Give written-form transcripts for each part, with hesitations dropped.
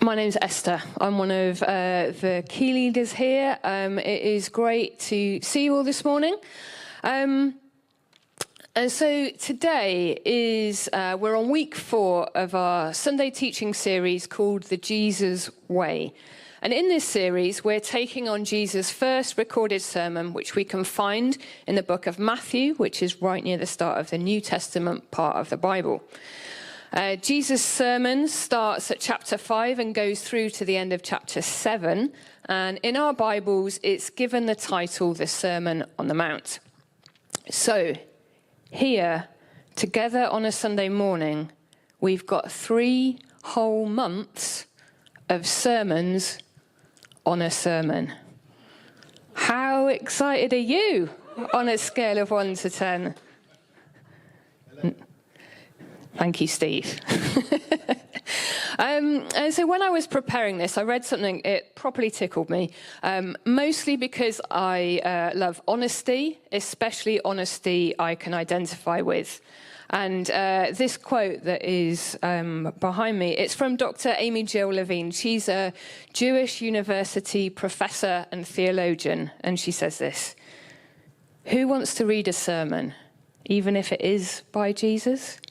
My name's Esther. I'm one of the key leaders here. It is great to see you all this morning. And so today is, we're on week 4 of our Sunday teaching series called The Jesus Way. And in this series, we're taking on Jesus' first recorded sermon, which we can find in the book of Matthew, which is right near the start of the New Testament part of the Bible. Jesus' sermon starts at chapter 5 and goes through to the end of chapter 7. And in our Bibles, it's given the title, The Sermon on the Mount. So here, together on a Sunday morning, we've got 3 whole months of sermons on a sermon. How excited are you on a scale of 1 to 10? Thank you, Steve. And so when I was preparing this, I read something, it properly tickled me, mostly because I love honesty, especially honesty I can identify with. And this quote that is behind me, it's from Dr. Amy Jill Levine. She's a Jewish university professor and theologian, and she says this: "Who wants to read a sermon, even if it is by Jesus?"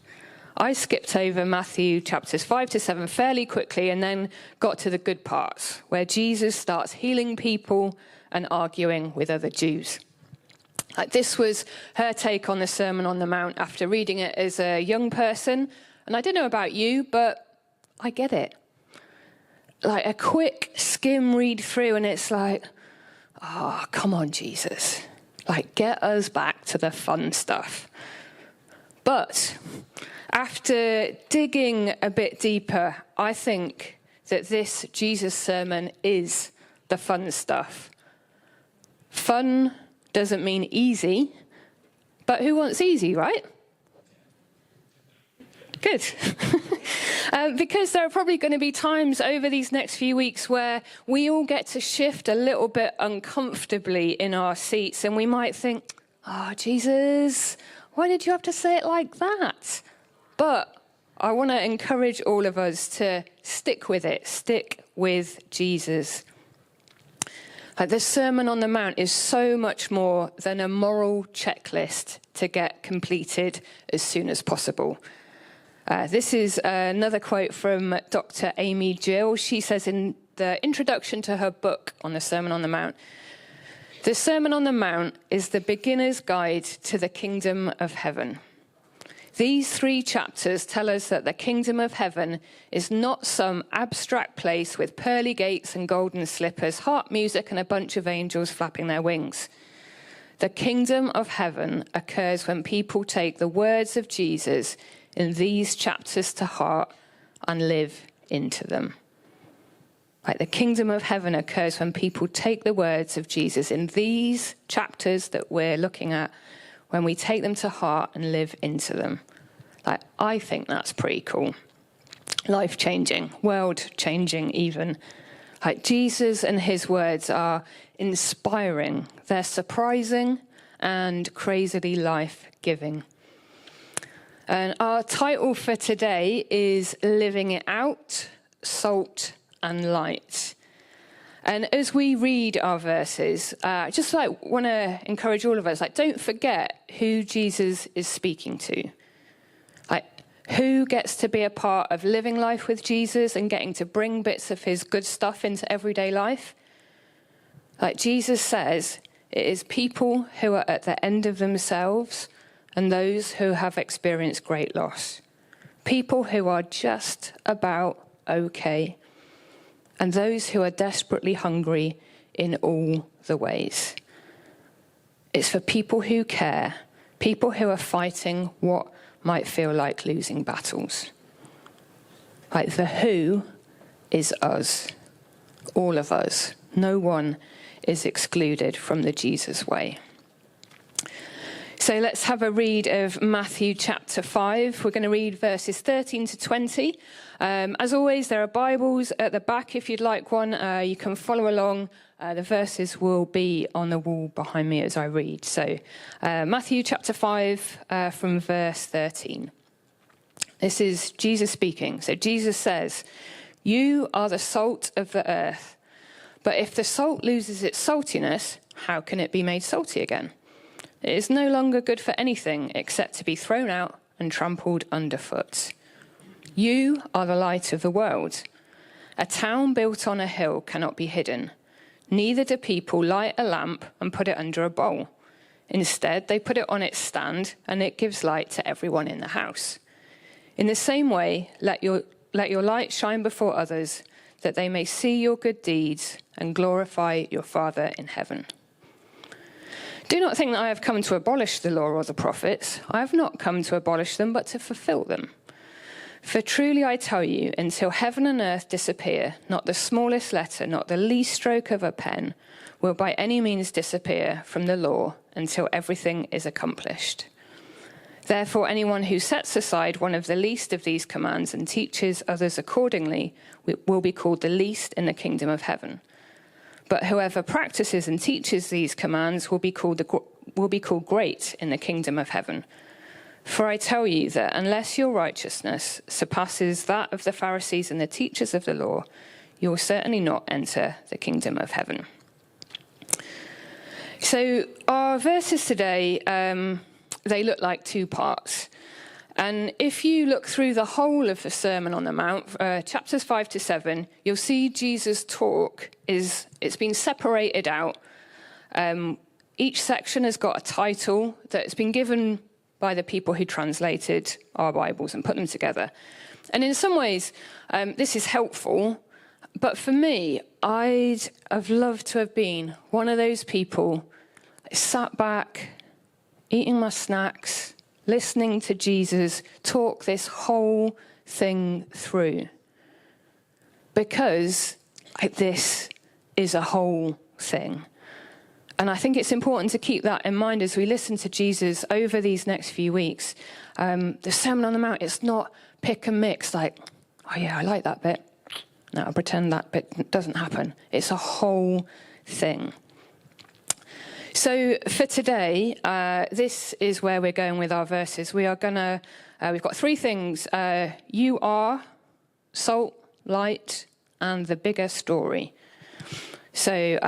I skipped over Matthew chapters 5 to 7 fairly quickly and then got to the good parts, where Jesus starts healing people and arguing with other Jews. This was her take on the Sermon on the Mount after reading it as a young person. And I don't know about you, but I get it. Like a quick skim read through and it's like, oh, come on, Jesus. Like, get us back to the fun stuff. But after digging a bit deeper, I think that this Jesus sermon is the fun stuff. Fun doesn't mean easy, but who wants easy, right? Good. Because there are probably going to be times over these next few weeks where we all get to shift a little bit uncomfortably in our seats, and we might think, oh, Jesus, why did you have to say it like that? But I want to encourage all of us to stick with it, stick with Jesus. The Sermon on the Mount is so much more than a moral checklist to get completed as soon as possible. This is another quote from Dr. Amy Jill. She says in the introduction to her book on the Sermon on the Mount, "The Sermon on the Mount is the beginner's guide to the kingdom of heaven. These 3 chapters tell us that the kingdom of heaven is not some abstract place with pearly gates and golden slippers, harp music, and a bunch of angels flapping their wings. The kingdom of heaven occurs when people take the words of Jesus in these chapters to heart and live into them." Like, the kingdom of heaven occurs when people take the words of Jesus in these chapters that we're looking at, when we take them to heart and live into them. Like, I think that's pretty cool. Life-changing, world-changing even. Like, Jesus and his words are inspiring. They're surprising and crazily life-giving. And our title for today is Living It Out, Salt and Light. And as we read our verses, just want to encourage all of us, don't forget who Jesus is speaking to. Who gets to be a part of living life with Jesus and getting to bring bits of his good stuff into everyday life? Jesus says, it is people who are at the end of themselves and those who have experienced great loss. People who are just about okay. And those who are desperately hungry in all the ways. It's for people who care, people who are fighting what might feel like losing battles. The who is us, all of us. No one is excluded from the Jesus way. So let's have a read of Matthew chapter 5. We're going to read verses 13 to 20. As always, there are Bibles at the back if you'd like one. You can follow along. The verses will be on the wall behind me as I read. So Matthew chapter 5 from verse 13. This is Jesus speaking. So Jesus says, You are the salt of the earth. But if the salt loses its saltiness, how can it be made salty again? It is no longer good for anything except to be thrown out and trampled underfoot. You are the light of the world. A town built on a hill cannot be hidden. Neither do people light a lamp and put it under a bowl. Instead, they put it on its stand, and it gives light to everyone in the house. In the same way, let your light shine before others, that they may see your good deeds and glorify your Father in heaven. Do not think that I have come to abolish the law or the prophets. I have not come to abolish them, but to fulfill them. For truly I tell you, until heaven and earth disappear, not the smallest letter, not the least stroke of a pen, will by any means disappear from the law until everything is accomplished. Therefore, anyone who sets aside one of the least of these commands and teaches others accordingly will be called the least in the kingdom of heaven. But whoever practices and teaches these commands will be called great in the kingdom of heaven. For I tell you that unless your righteousness surpasses that of the Pharisees and the teachers of the law, you will certainly not enter the kingdom of heaven. So our verses today, they look like two parts. And if you look through the whole of the Sermon on the Mount, chapters 5 to 7, you'll see Jesus' talk it's been separated out. Each section has got a title that's been given by the people who translated our Bibles and put them together. And in some ways, this is helpful. But for me, I'd have loved to have been one of those people sat back, eating my snacks, listening to Jesus talk this whole thing through. Because this is a whole thing. And I think it's important to keep that in mind as we listen to Jesus over these next few weeks. The Sermon on the Mount, it's not pick and mix like, oh yeah, I like that bit. No, I'll pretend that bit doesn't happen. It's a whole thing. So for today, this is where we're going with our verses. We've got three things. You are, salt, light, and the bigger story. So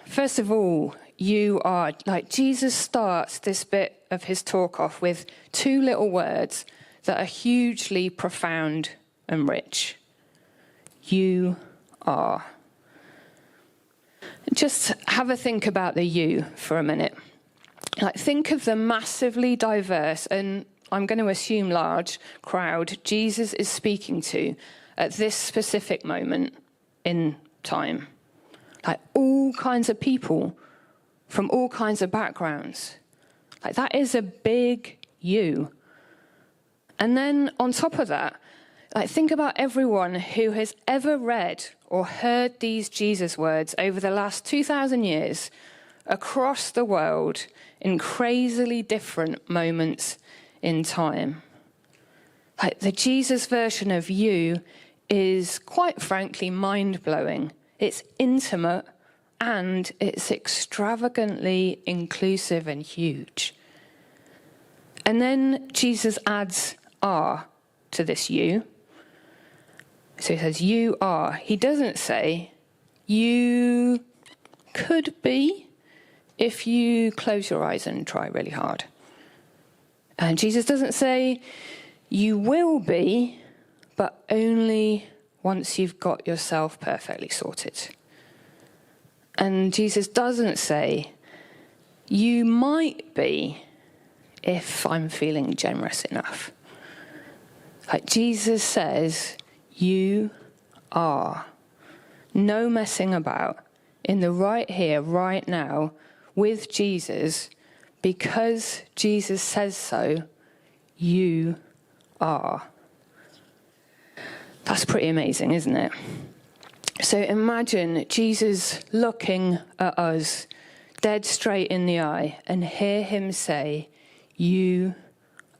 first of all, you are, Jesus starts this bit of his talk off with two little words that are hugely profound and rich. You are. Just have a think about the you for a minute. Think of the massively diverse, and I'm going to assume large, crowd Jesus is speaking to at this specific moment in time. All kinds of people from all kinds of backgrounds. That is a big you. And then on top of that, think about everyone who has ever read or heard these Jesus words over the last 2,000 years across the world in crazily different moments in time. The Jesus version of you is quite frankly mind-blowing. It's intimate and it's extravagantly inclusive and huge. And then Jesus adds are to this you. So he says, you are. He doesn't say, you could be if you close your eyes and try really hard. And Jesus doesn't say, you will be, but only once you've got yourself perfectly sorted. And Jesus doesn't say, you might be if I'm feeling generous enough. Jesus says, you are. No messing about. In the right here, right now, with Jesus, because Jesus says so, you are. That's pretty amazing, isn't it? So imagine Jesus looking at us dead straight in the eye and hear him say, you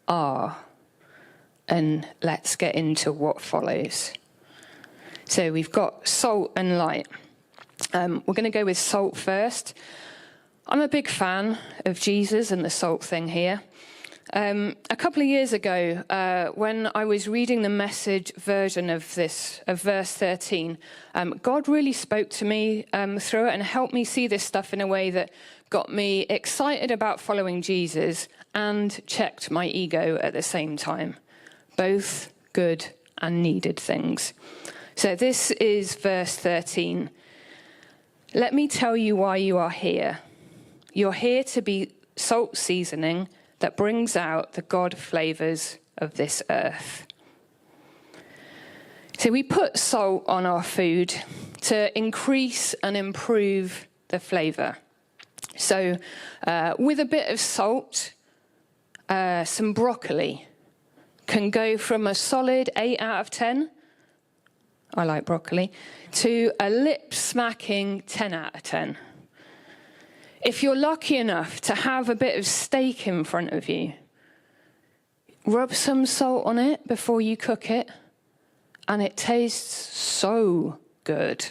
are. And let's get into what follows. So we've got salt and light. We're going to go with salt first. I'm a big fan of Jesus and the salt thing here. A couple of years ago, when I was reading the Message version of verse 13, God really spoke to me through it and helped me see this stuff in a way that got me excited about following Jesus and checked my ego at the same time. Both good and needed things. So this is verse 13. Let me tell you why you are here. You're here to be salt seasoning that brings out the God flavors of this earth. So we put salt on our food to increase and improve the flavor. So with a bit of salt, some broccoli can go from a solid 8 out of 10, I like broccoli, to a lip-smacking 10 out of 10. If you're lucky enough to have a bit of steak in front of you, rub some salt on it before you cook it, and it tastes so good.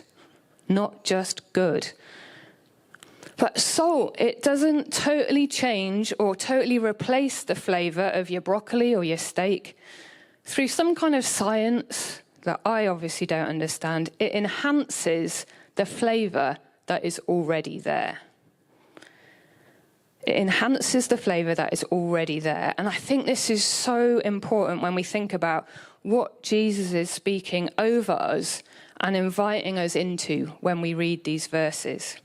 Not just good. But salt, it doesn't totally change or totally replace the flavor of your broccoli or your steak. Through some kind of science that I obviously don't understand, it enhances the flavor that is already there. It enhances the flavor that is already there. And I think this is so important when we think about what Jesus is speaking over us and inviting us into when we read these verses.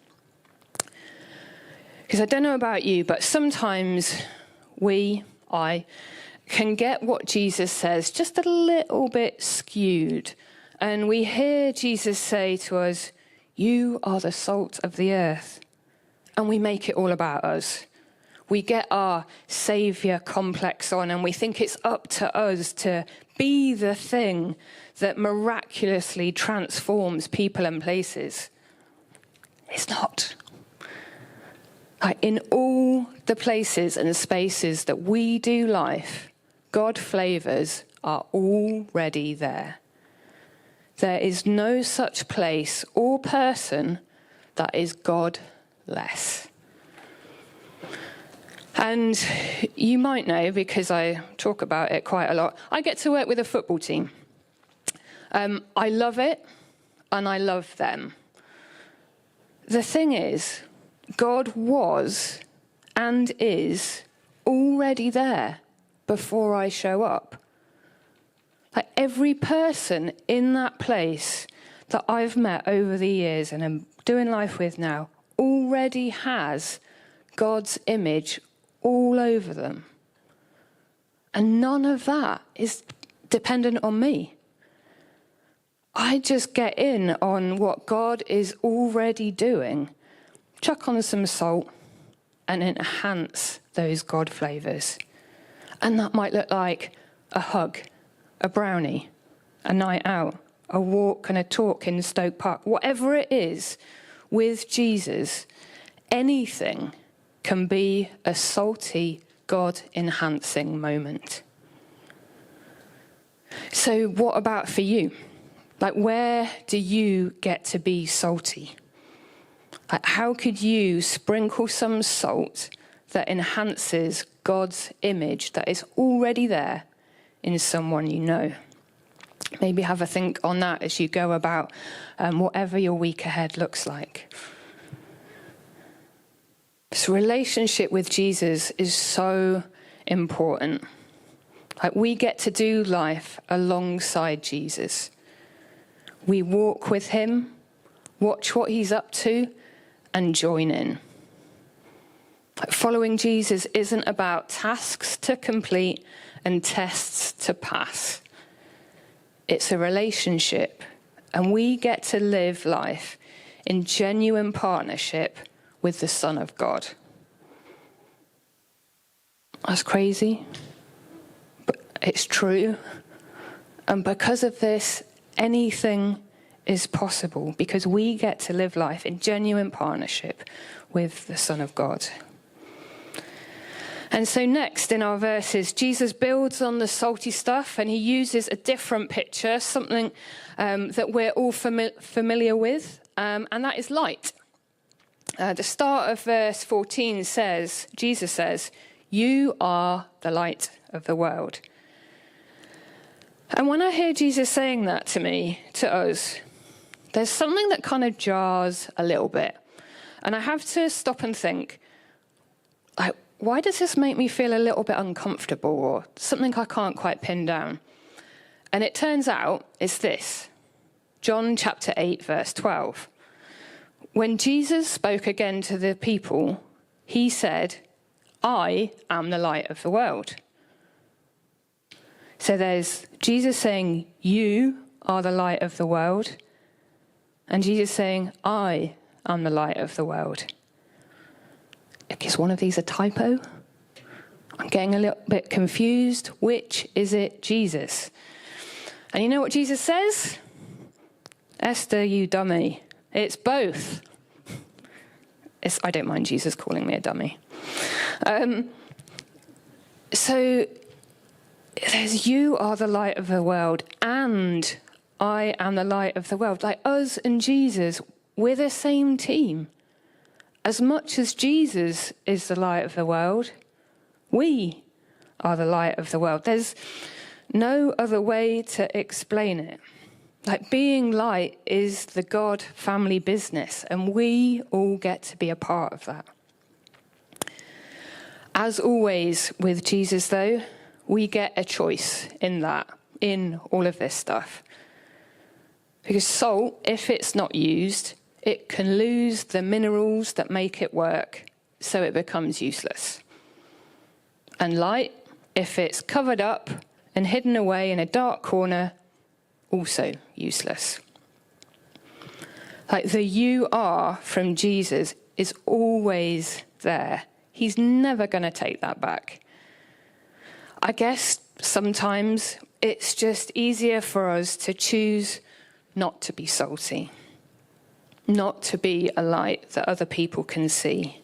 Because I don't know about you, but sometimes I can get what Jesus says just a little bit skewed. And we hear Jesus say to us, you are the salt of the earth. And we make it all about us. We get our saviour complex on and we think it's up to us to be the thing that miraculously transforms people and places. It's not. In all the places and spaces that we do life, God flavours are already there. There is no such place or person that is God-less. And you might know, because I talk about it quite a lot, I get to work with a football team. I love it, and I love them. The thing is, God was and is already there before I show up. Every person in that place that I've met over the years and am doing life with now already has God's image all over them. And none of that is dependent on me. I just get in on what God is already doing, chuck on some salt, and enhance those God flavours. And that might look like a hug, a brownie, a night out, a walk and a talk in Stoke Park. Whatever it is, with Jesus, anything can be a salty, God-enhancing moment. So what about for you? Where do you get to be salty? How could you sprinkle some salt that enhances God's image that is already there in someone you know? Maybe have a think on that as you go about whatever your week ahead looks like. This relationship with Jesus is so important. We get to do life alongside Jesus. We walk with him, watch what he's up to, and join in. Following Jesus isn't about tasks to complete and tests to pass. It's a relationship, and we get to live life in genuine partnership with the Son of God. That's crazy, but it's true. And because of this, anything is possible, because we get to live life in genuine partnership with the Son of God. And so next in our verses, Jesus builds on the salty stuff and he uses a different picture, something that we're all familiar with, and that is light. The start of verse 14 says, Jesus says, You are the light of the world. And when I hear Jesus saying that to me, to us, there's something that kind of jars a little bit. And I have to stop and think, like, why does this make me feel a little bit uncomfortable, or something I can't quite pin down? And it turns out it's this. John chapter 8, verse 12. When Jesus spoke again to the people, he said, I am the light of the world. So there's Jesus saying, you are the light of the world. And Jesus saying, I am the light of the world. Is one of these a typo? I'm getting a little bit confused. Which is it, Jesus? And you know what Jesus says? Esther, you dummy. It's both. I don't mind Jesus calling me a dummy. So there's you are the light of the world and I am the light of the world. Like us and Jesus, we're the same team. As much as Jesus is the light of the world, we are the light of the world. There's no other way to explain it. Like being light is the God family business, and we all get to be a part of that. As always with Jesus, though, we get a choice in that, in all of this stuff. Because salt, if it's not used, it can lose the minerals that make it work, so it becomes useless. And light, if it's covered up and hidden away in a dark corner, also useless. Like the you are from Jesus is always there. He's never going to take that back. I guess sometimes it's just easier for us to choose not to be salty, not to be a light that other people can see.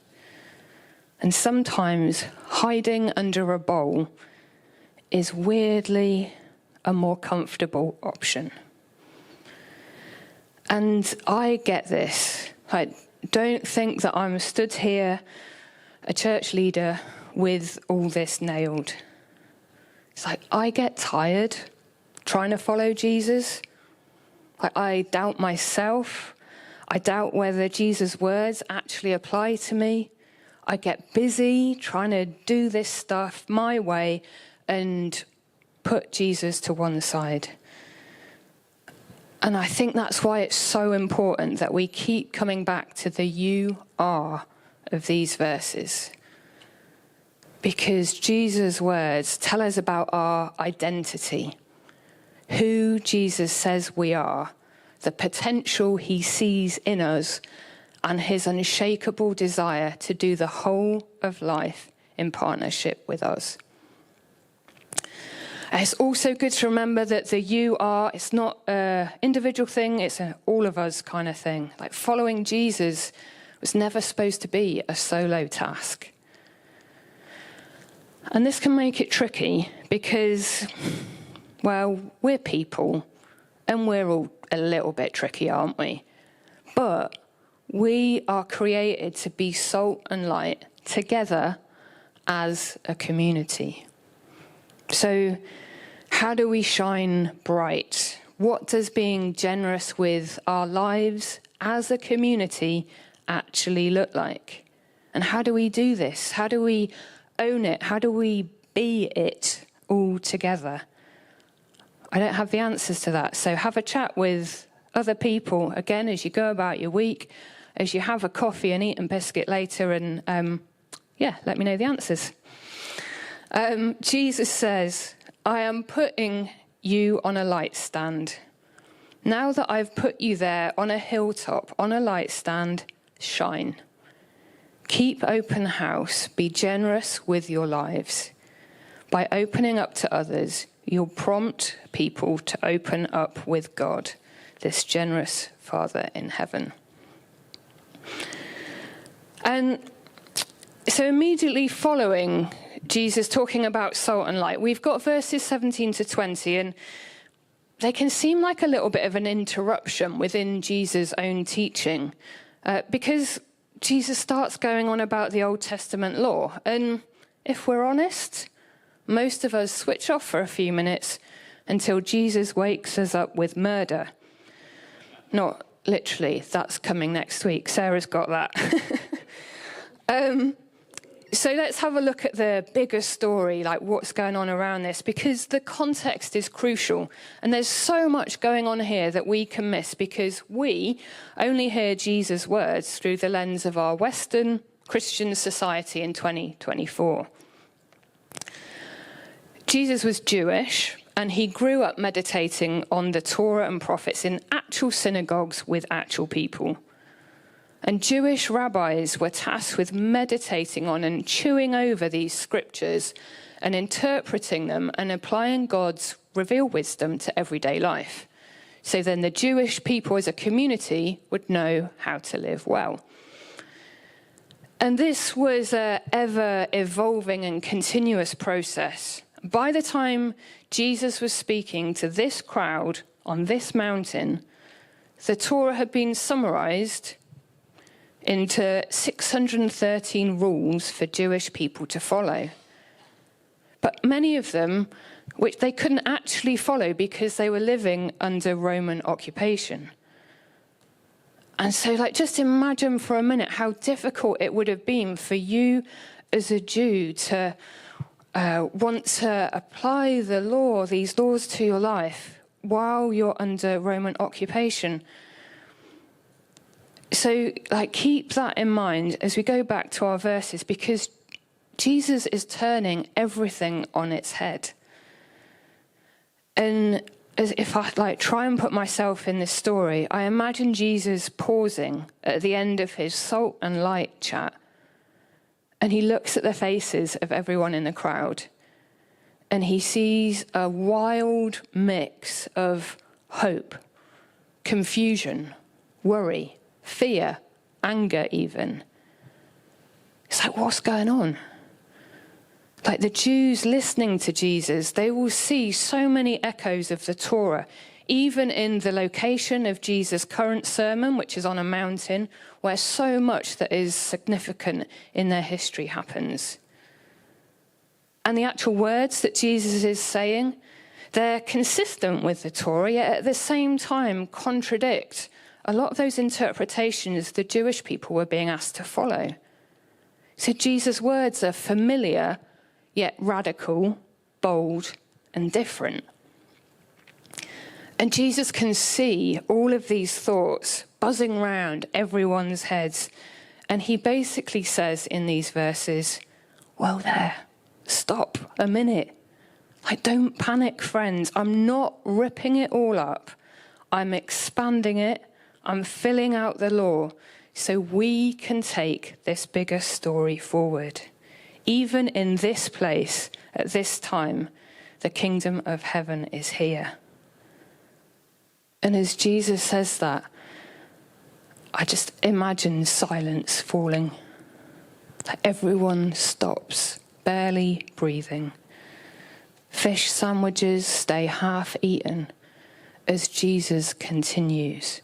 And sometimes hiding under a bowl is weirdly a more comfortable option. And I get this. I don't think that I'm stood here, a church leader, with all this nailed. It's like I get tired trying to follow Jesus. I doubt myself. I doubt whether Jesus' words actually apply to me. I get busy trying to do this stuff my way and put Jesus to one side. And I think that's why it's so important that we keep coming back to the you are of these verses. Because Jesus' words tell us about our identity, who Jesus says we are, the potential he sees in us, and his unshakable desire to do the whole of life in partnership with us. It's also good to remember that the you are, it's not an individual thing, it's an all of us kind of thing. Like following Jesus was never supposed to be a solo task. And this can make it tricky because, well, we're people and we're all a little bit tricky, aren't we? But we are created to be salt and light together as a community. So how do we shine bright? What does being generous with our lives as a community actually look like? And how do we do this? How do we own it? How do we be it all together? I don't have the answers to that. So have a chat with other people, again, as you go about your week, as you have a coffee and eat a biscuit later, and let me know the answers. Jesus says, I am putting you on a light stand. Now that I've put you there on a hilltop, on a light stand, shine. Keep open house. Be generous with your lives. By opening up to others, you'll prompt people to open up with God, this generous Father in heaven. And so immediately following Jesus talking about salt and light, we've got verses 17 to 20, and they can seem like a little bit of an interruption within Jesus' own teaching, because Jesus starts going on about the Old Testament law. And if we're honest, most of us switch off for a few minutes until Jesus wakes us up with murder. Not literally, that's coming next week. Sarah's got that. So let's have a look at the bigger story, like what's going on around this, because the context is crucial. And there's so much going on here that we can miss because we only hear Jesus' words through the lens of our Western Christian society in 2024. Jesus was Jewish, and he grew up meditating on the Torah and prophets in actual synagogues with actual people. And Jewish rabbis were tasked with meditating on and chewing over these scriptures and interpreting them and applying God's revealed wisdom to everyday life. So then the Jewish people as a community would know how to live well. And this was an ever-evolving and continuous process. By the time Jesus was speaking to this crowd on this mountain, the Torah had been summarized into 613 rules for Jewish people to follow. But many of them, which they couldn't actually follow because they were living under Roman occupation. And so, just imagine for a minute how difficult it would have been for you as a Jew to want to apply the law, these laws to your life while you're under Roman occupation. So, keep that in mind as we go back to our verses, because Jesus is turning everything on its head. And as if I try and put myself in this story, I imagine Jesus pausing at the end of his salt and light chat, and he looks at the faces of everyone in the crowd, and he sees a wild mix of hope, confusion, worry, fear, anger even. It's what's going on? The Jews listening to Jesus, they will see so many echoes of the Torah, even in the location of Jesus' current sermon, which is on a mountain, where so much that is significant in their history happens. And the actual words that Jesus is saying, they're consistent with the Torah, yet at the same time contradict a lot of those interpretations the Jewish people were being asked to follow. So Jesus' words are familiar, yet radical, bold, and different. And Jesus can see all of these thoughts buzzing around everyone's heads. And he basically says in these verses, well, there, stop a minute. Don't panic, friends. I'm not ripping it all up. I'm expanding it. I'm filling out the law so we can take this bigger story forward. Even in this place, at this time, the kingdom of heaven is here. And as Jesus says that, I just imagine silence falling. Everyone stops, barely breathing. Fish sandwiches stay half eaten as Jesus continues.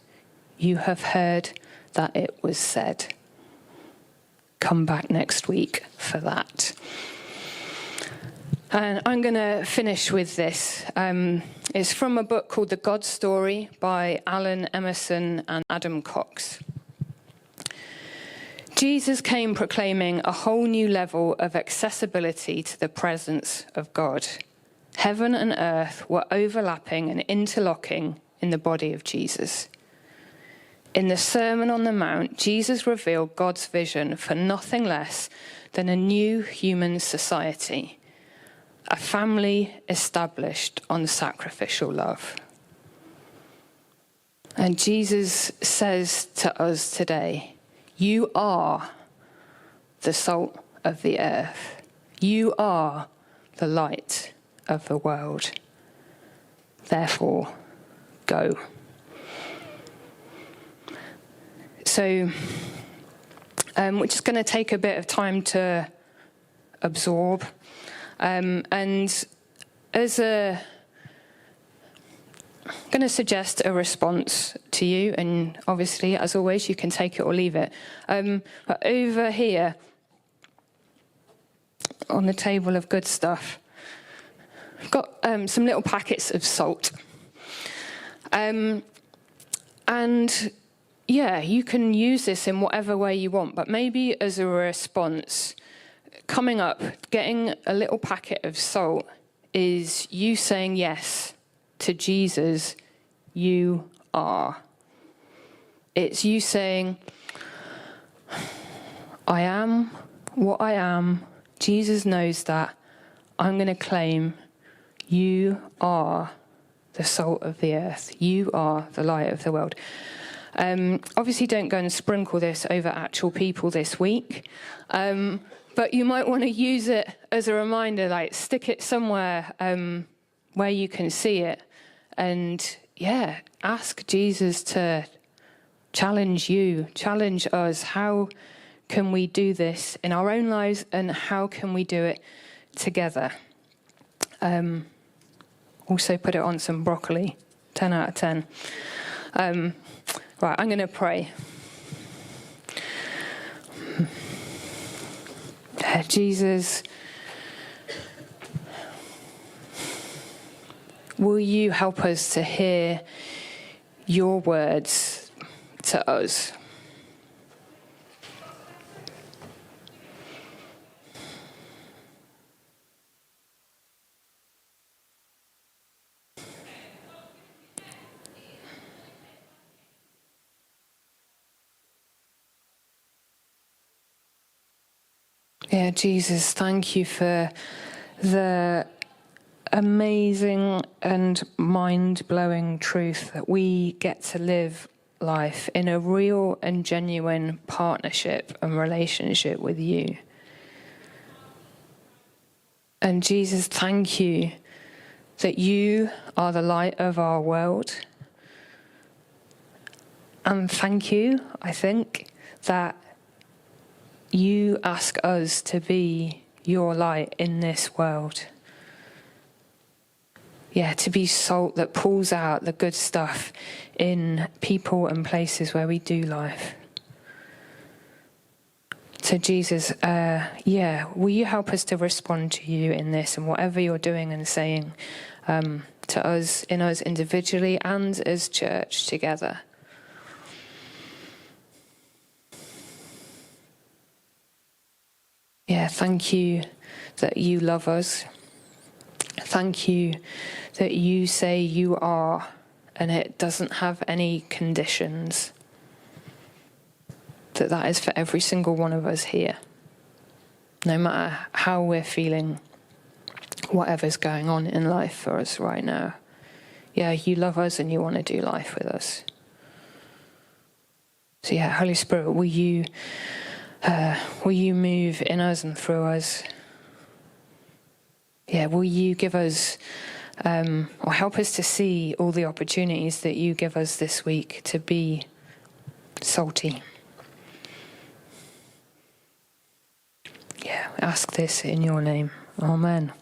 You have heard that it was said. Come back next week for that. And I'm going to finish with this. It's from a book called The God Story by Alan Emerson and Adam Cox. Jesus came proclaiming a whole new level of accessibility to the presence of God. Heaven and earth were overlapping and interlocking in the body of Jesus. In the Sermon on the Mount, Jesus revealed God's vision for nothing less than a new human society, a family established on sacrificial love. And Jesus says to us today, you are the salt of the earth. You are the light of the world. Therefore, go. So we're just going to take a bit of time to absorb. And as I'm going to suggest a response to you, and obviously, as always, you can take it or leave it. But over here, on the table of good stuff. I've got some little packets of salt. And yeah, you can use this in whatever way you want, but maybe as a response, coming up, getting a little packet of salt is you saying yes to Jesus, you are. It's you saying, I am what I am. Jesus knows that. I'm going to claim you are the salt of the earth. You are the light of the world. Obviously, don't go and sprinkle this over actual people this week. But you might want to use it as a reminder, like stick it somewhere where you can see it. And yeah, ask Jesus to challenge you, challenge us. How can we do this in our own lives, and how can we do it together? Also put it on some broccoli, 10 out of 10. Right, I'm going to pray. Jesus, will you help us to hear your words to us? Yeah, Jesus, thank you for the amazing and mind-blowing truth that we get to live life in a real and genuine partnership and relationship with you. And Jesus, thank you that you are the light of our world. And thank you, I think, that you ask us to be your light in this world. Yeah, to be salt that pulls out the good stuff in people and places where we do life. So Jesus, will you help us to respond to you in this, and whatever you're doing and saying to us, in us individually and as church together. Yeah, thank you that you love us. Thank you that you say you are, and it doesn't have any conditions. That is for every single one of us here. No matter how we're feeling, whatever's going on in life for us right now. Yeah, you love us and you want to do life with us. So yeah, Holy Spirit, will you move in us and through us? Yeah, will you give us, or help us to see all the opportunities that you give us this week to be salty? Yeah, ask this in your name. Amen.